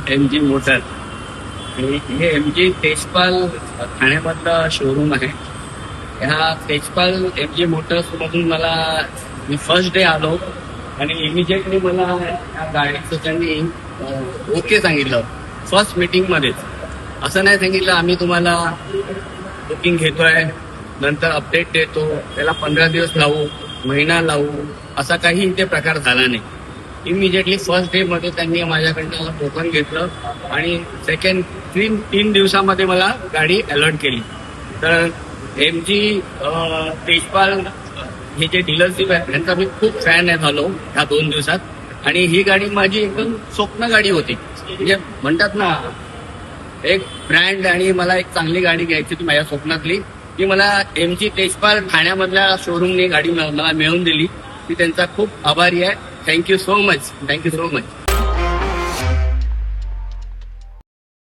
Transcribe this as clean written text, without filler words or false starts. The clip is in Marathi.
M G motor. आणि हे एम जी तेजपाल ठाण्यामधलं शोरूम आहे. ह्या तेजपाल एम जी मोटर्स मधून मी फर्स्ट डे आलो आणि इमिजिएटली मला या गाडीचं त्यांनी ओके सांगितलं फर्स्ट मीटिंग मध्येच. असं नाही सांगितलं आम्ही तुम्हाला बुकिंग घेतोय नंतर अपडेट देतो, त्याला 15 दिवस लावू, महिना लावू, असा काही इथे प्रकार झाला नाही. इमिजिएटली फर्स्ट डे मध्ये त्यांनी माझ्याकडनं टोकन घेतलं आणि सेकंड 3 दिवसामध्ये मला गाडी अलॉट केली. तर एम जी तेजपाल हे जे डीलरशिप आहे त्यांचा मी खूप फॅन आहे झालो ह्या 2 दिवसात. आणि ही गाडी माझी एकदम स्वप्न गाडी होती. म्हणजे म्हणतात ना एक ब्रँड आणि मला एक चांगली गाडी घ्यायची होती माझ्या स्वप्नातली, ती मला एम जी तेजपाल ठाण्यामधल्या शोरूमने गाडी मला मिळवून दिली. मी त्यांचा खूप आभारी आहे. Thank you so much.